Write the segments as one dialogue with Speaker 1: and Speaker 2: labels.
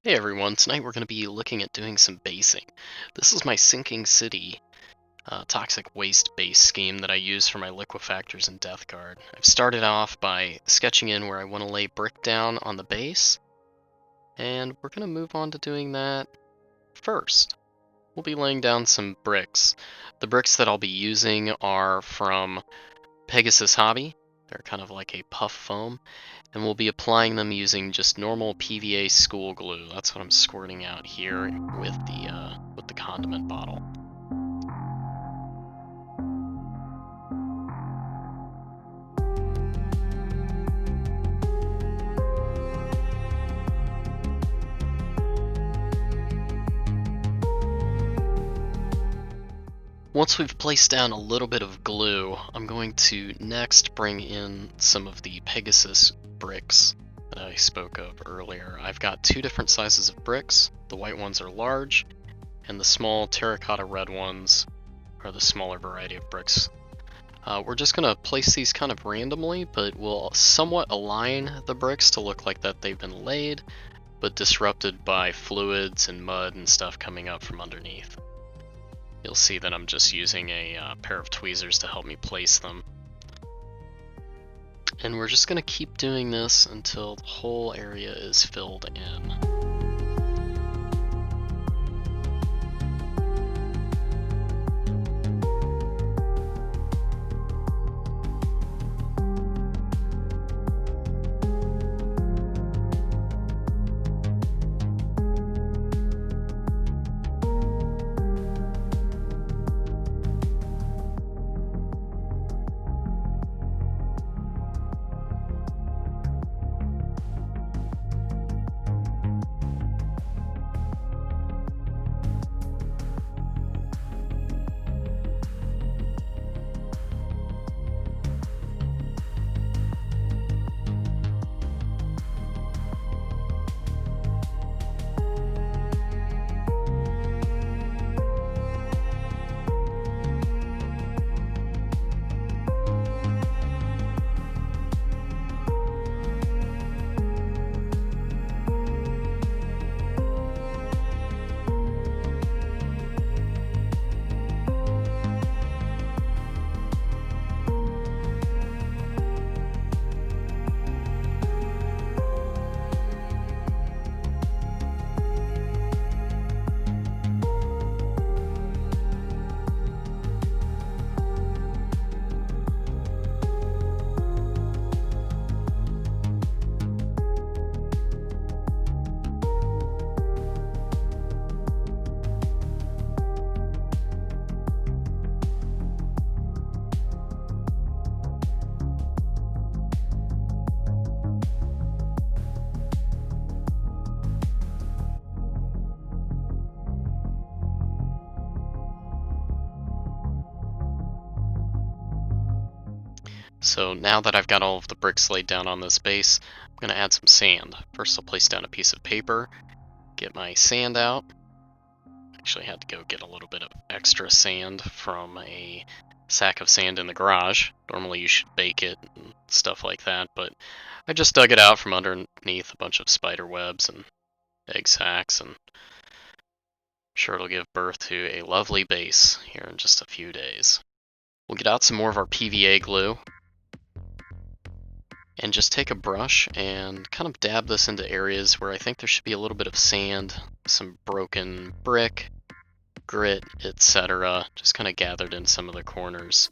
Speaker 1: Hey everyone, tonight we're going to be looking at doing some basing. This is my sinking city toxic waste base scheme that I use for my liquefactors and death guard. I've started off by sketching in where I want to lay brick down on the base, and we're going to move on to doing that first. We'll be laying down some bricks. The bricks that I'll be using are from Pegasus Hobby. They're kind of like a puff foam, and we'll be applying them using just normal PVA school glue. That's what I'm squirting out here with the condiment bottle. Once we've placed down a little bit of glue, I'm going to next bring in some of the Pegasus bricks that I spoke of earlier. I've got two different sizes of bricks. The white ones are large, and the small terracotta red ones are the smaller variety of bricks. We're just going to place these kind of randomly, but we'll somewhat align the bricks to look like that they've been laid, but disrupted by fluids and mud and stuff coming up from underneath. You'll see that I'm just using a pair of tweezers to help me place them. And we're just going to keep doing this until the whole area is filled in. So now that I've got all of the bricks laid down on this base, I'm going to add some sand. First I'll place down a piece of paper, get my sand out. Actually had to go get a little bit of extra sand from a sack of sand in the garage. Normally you should bake it and stuff like that, but I just dug it out from underneath a bunch of spider webs and egg sacs, and I'm sure it'll give birth to a lovely base here in just a few days. We'll get out some more of our PVA glue, and just take a brush and kind of dab this into areas where I think there should be a little bit of sand, some broken brick, grit, etc. Just kind of gathered in some of the corners.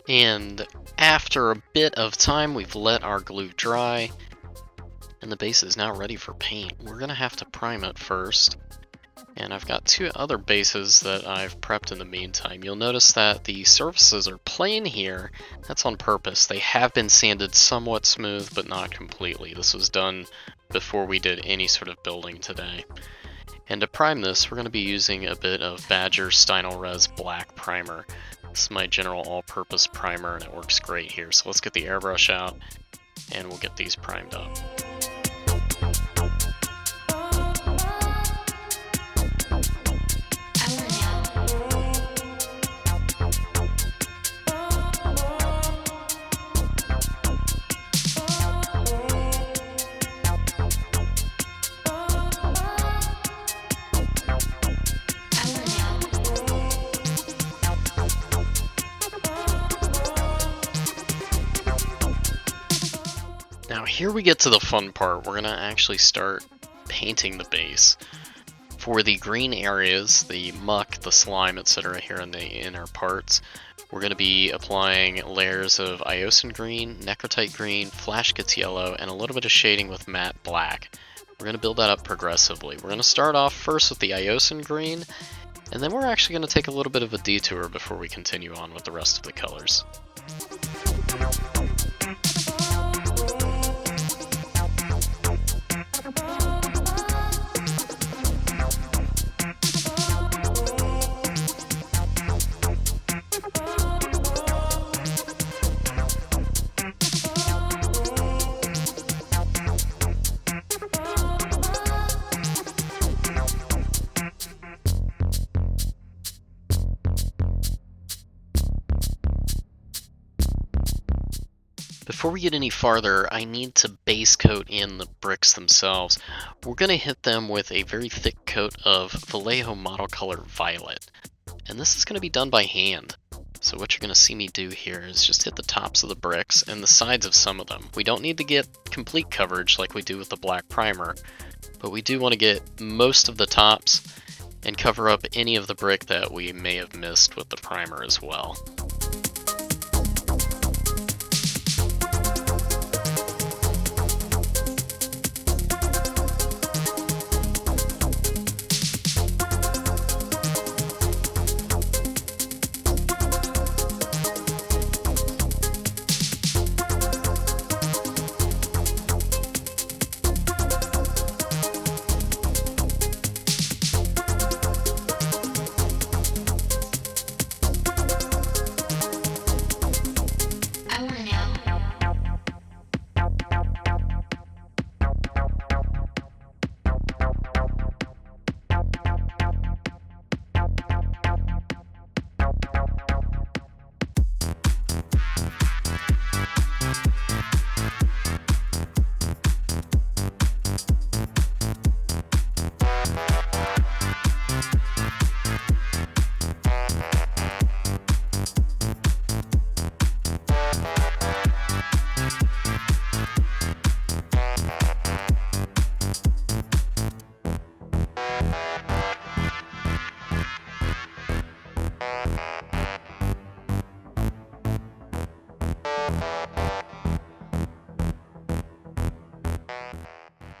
Speaker 1: And after a bit of time, we've let our glue dry, and the base is now ready for paint. We're going to have to prime it first. And I've got two other bases that I've prepped in the meantime. You'll notice that the surfaces are plain here. That's on purpose. They have been sanded somewhat smooth, but not completely. This was done before we did any sort of building today. And to prime this, we're going to be using a bit of Badger Stynylrez Black Primer. This is my general all-purpose primer, and it works great here. So let's get the airbrush out, and we'll get these primed up. Now here we get to the fun part. We're going to actually start painting the base. For the green areas, the muck, the slime, etc. here in the inner parts, we're going to be applying layers of Iosan Green, Necrotite Green, Flash Gitz Yellow, and a little bit of shading with Matte Black. We're going to build that up progressively. We're going to start off first with the Iosan Green, and then we're actually going to take a little bit of a detour before we continue on with the rest of the colors. Before we get any farther, I need to base coat in the bricks themselves. We're going to hit them with a very thick coat of Vallejo Model Color Violet. And this is going to be done by hand. So what you're going to see me do here is just hit the tops of the bricks and the sides of some of them. We don't need to get complete coverage like we do with the black primer, but we do want to get most of the tops and cover up any of the brick that we may have missed with the primer as well.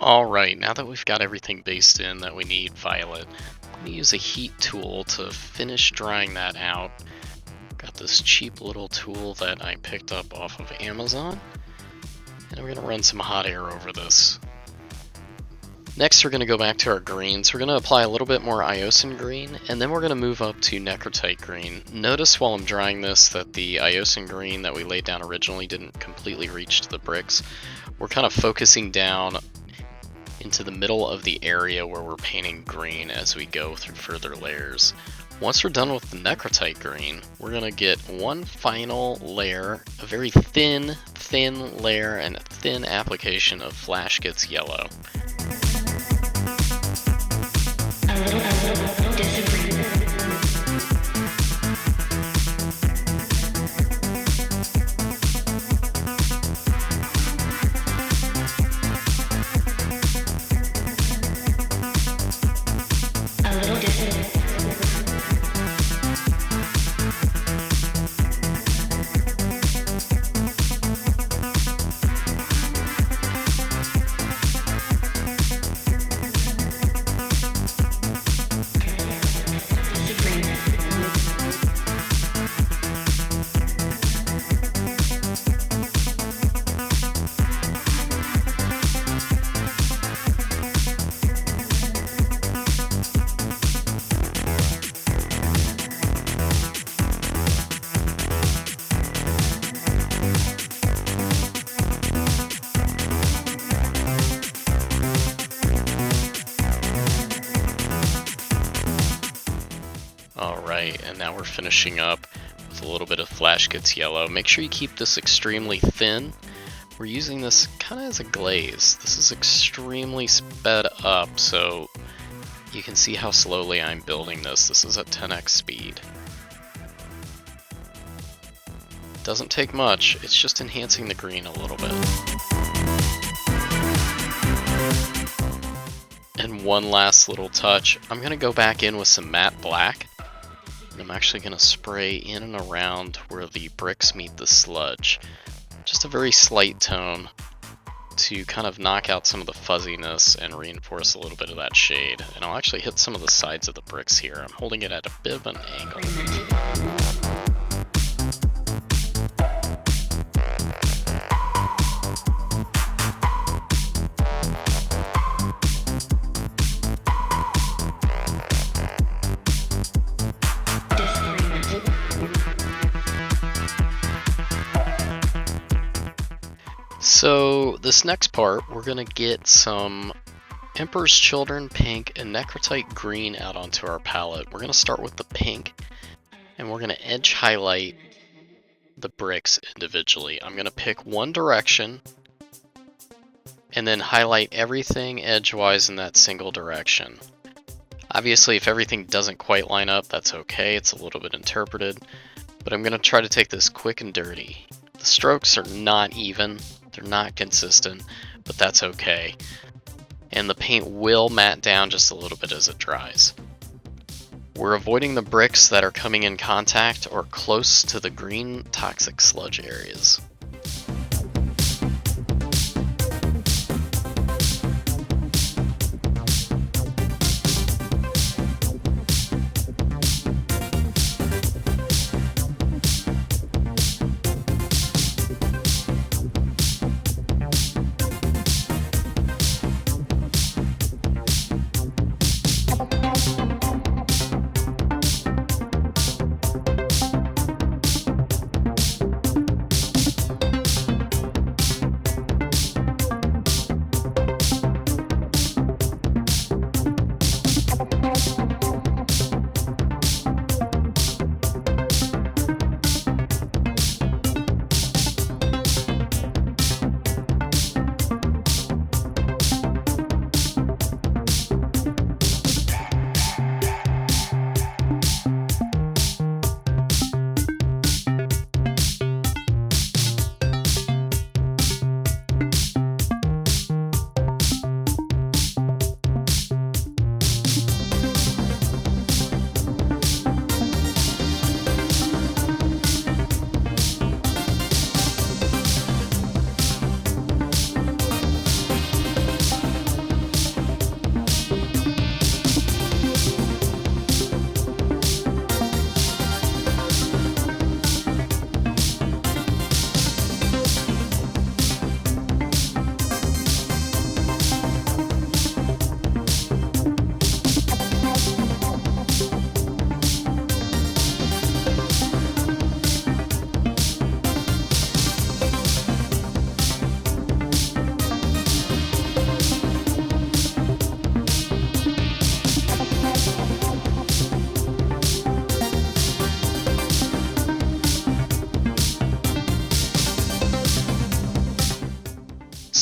Speaker 1: Alright, now that we've got everything based in that we need violet, I'm going to use a heat tool to finish drying that out. Got this cheap little tool that I picked up off of Amazon, and we're going to run some hot air over this. Next we're going to go back to our greens. We're going to apply a little bit more Iosan Green, and then we're going to move up to Necrotite Green. Notice while I'm drying this that the Iosan Green that we laid down originally didn't completely reach to the bricks. We're kind of focusing down into the middle of the area where we're painting green as we go through further layers. Once we're done with the Necrotite Green, we're going to get one final layer, a very thin layer and a thin application of Flash Gitz Yellow. white, and now we're finishing up with a little bit of flash Gitz yellow. Make sure you keep this extremely thin. We're using this kind of as a glaze. This is extremely sped up, so you can see how slowly I'm building this. This is at 10x speed. Doesn't take much, it's just enhancing the green a little bit. And one last little touch, I'm going to go back in with some matte black. And I'm actually going to spray in and around where the bricks meet the sludge. Just a very slight tone to kind of knock out some of the fuzziness and reinforce a little bit of that shade. And I'll actually hit some of the sides of the bricks here. I'm holding it at a bit of an angle. So this next part, we're going to get some Emperor's Children pink and Necrotite green out onto our palette. We're going to start with the pink, and we're going to edge highlight the bricks individually. I'm going to pick one direction, and then highlight everything edgewise in that single direction. Obviously, if everything doesn't quite line up, that's okay. It's a little bit interpreted, but I'm going to try to take this quick and dirty. The strokes are not even. They're not consistent, but that's okay. And the paint will matte down just a little bit as it dries. We're avoiding the bricks that are coming in contact or close to the green toxic sludge areas.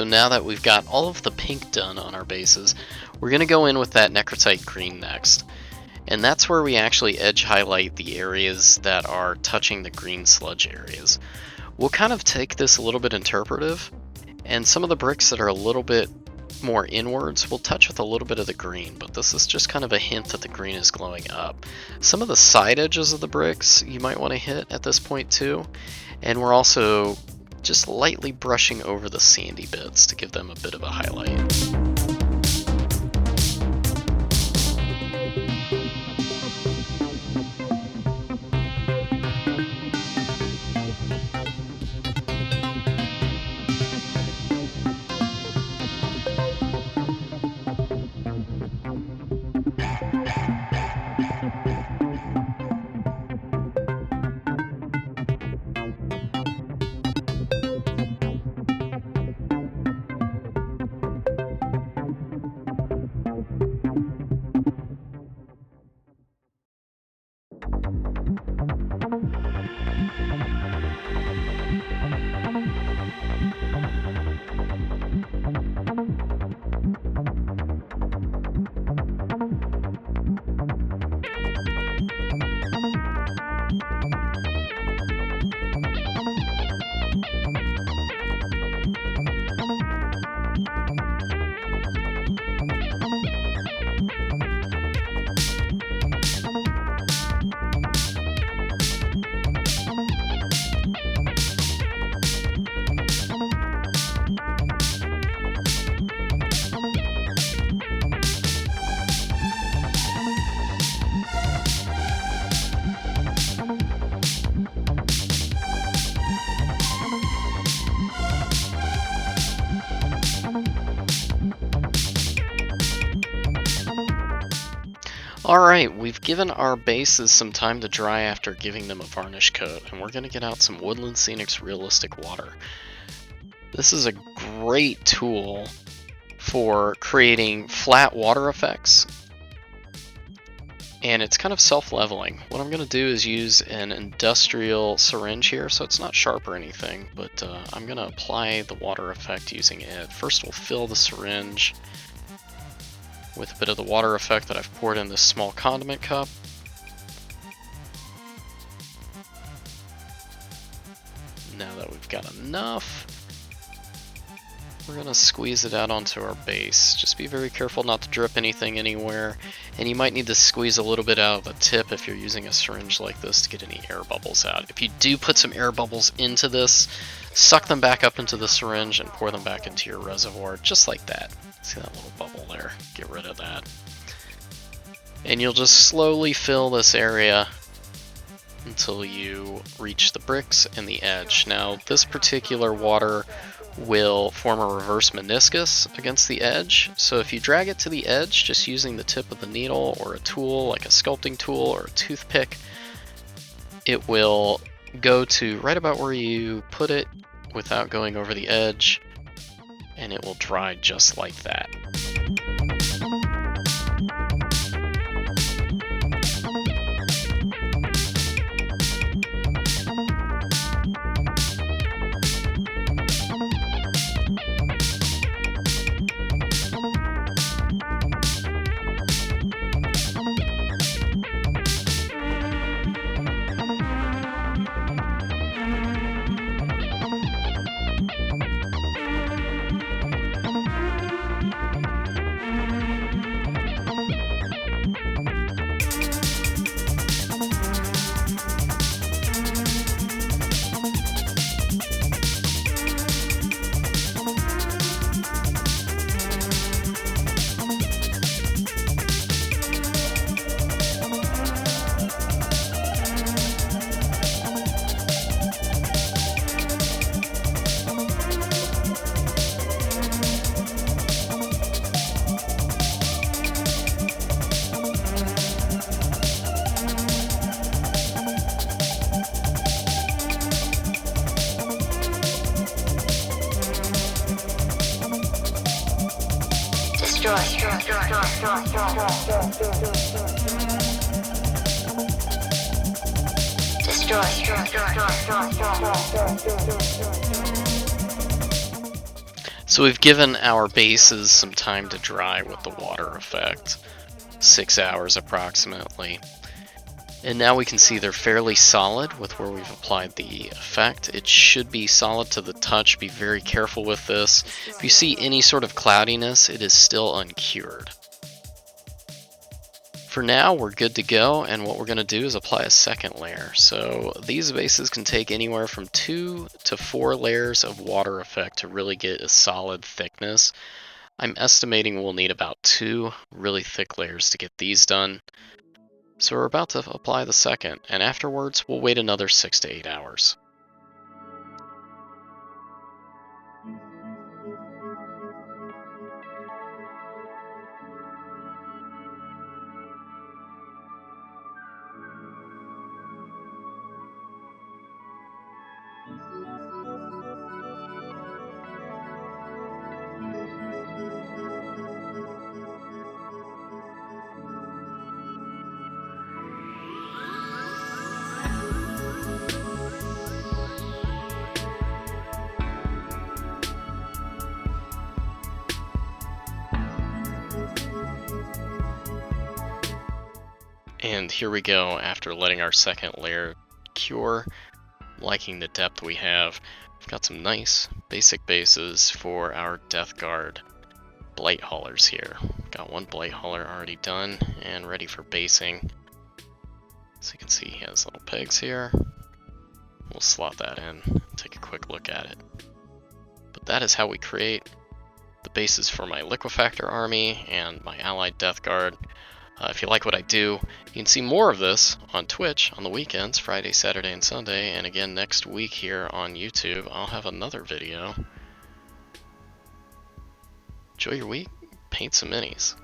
Speaker 1: So now that we've got all of the pink done on our bases, we're going to go in with that Necrotite Green next. And that's where we actually edge highlight the areas that are touching the green sludge areas. We'll kind of take this a little bit interpretive, and some of the bricks that are a little bit more inwards we'll touch with a little bit of the green, but this is just kind of a hint that the green is glowing up. Some of the side edges of the bricks you might want to hit at this point too, and we're also just lightly brushing over the sandy bits to give them a bit of a highlight. Alright, we've given our bases some time to dry after giving them a varnish coat, and we're going to get out some Woodland Scenics Realistic Water. This is a great tool for creating flat water effects, and it's kind of self-leveling. What I'm going to do is use an industrial syringe here, so it's not sharp or anything, but I'm going to apply the water effect using it. First we'll fill the syringe with a bit of the water effect that I've poured in this small condiment cup. Now that we've got enough, we're going to squeeze it out onto our base. Just be very careful not to drip anything anywhere, and you might need to squeeze a little bit out of the tip if you're using a syringe like this to get any air bubbles out. If you do put some air bubbles into this, suck them back up into the syringe and pour them back into your reservoir, just like that. See that little bubble there? Get rid of that. And you'll just slowly fill this area until you reach the bricks and the edge. Now, this particular water will form a reverse meniscus against the edge, so if you drag it to the edge just using the tip of the needle or a tool like a sculpting tool or a toothpick, it will go to right about where you put it without going over the edge, and it will dry just like that. So we've given our bases some time to dry with the water effect, 6 hours approximately. And now we can see they're fairly solid with where we've applied the effect. It should be solid to the touch. Be very careful with this. If you see any sort of cloudiness, it is still uncured. For now, we're good to go, and what we're going to do is apply a second layer. So these bases can take anywhere from 2 to 4 layers of water effect to really get a solid thickness. I'm estimating we'll need about 2 really thick layers to get these done. So we're about to apply the second, and afterwards we'll wait another 6 to 8 hours. And here we go after letting our second layer cure. Liking the depth we have. We've got some nice basic bases for our Death Guard Blight Haulers here. Got one Blight Hauler already done and ready for basing. So you can see he has little pegs here. We'll slot that in, take a quick look at it. But that is how we create the bases for my Liquefactor army and my allied Death Guard. If you like what I do, you can see more of this on Twitch on the weekends, Friday, Saturday, and Sunday, and again next week here on YouTube, I'll have another video. Enjoy your week, paint some minis.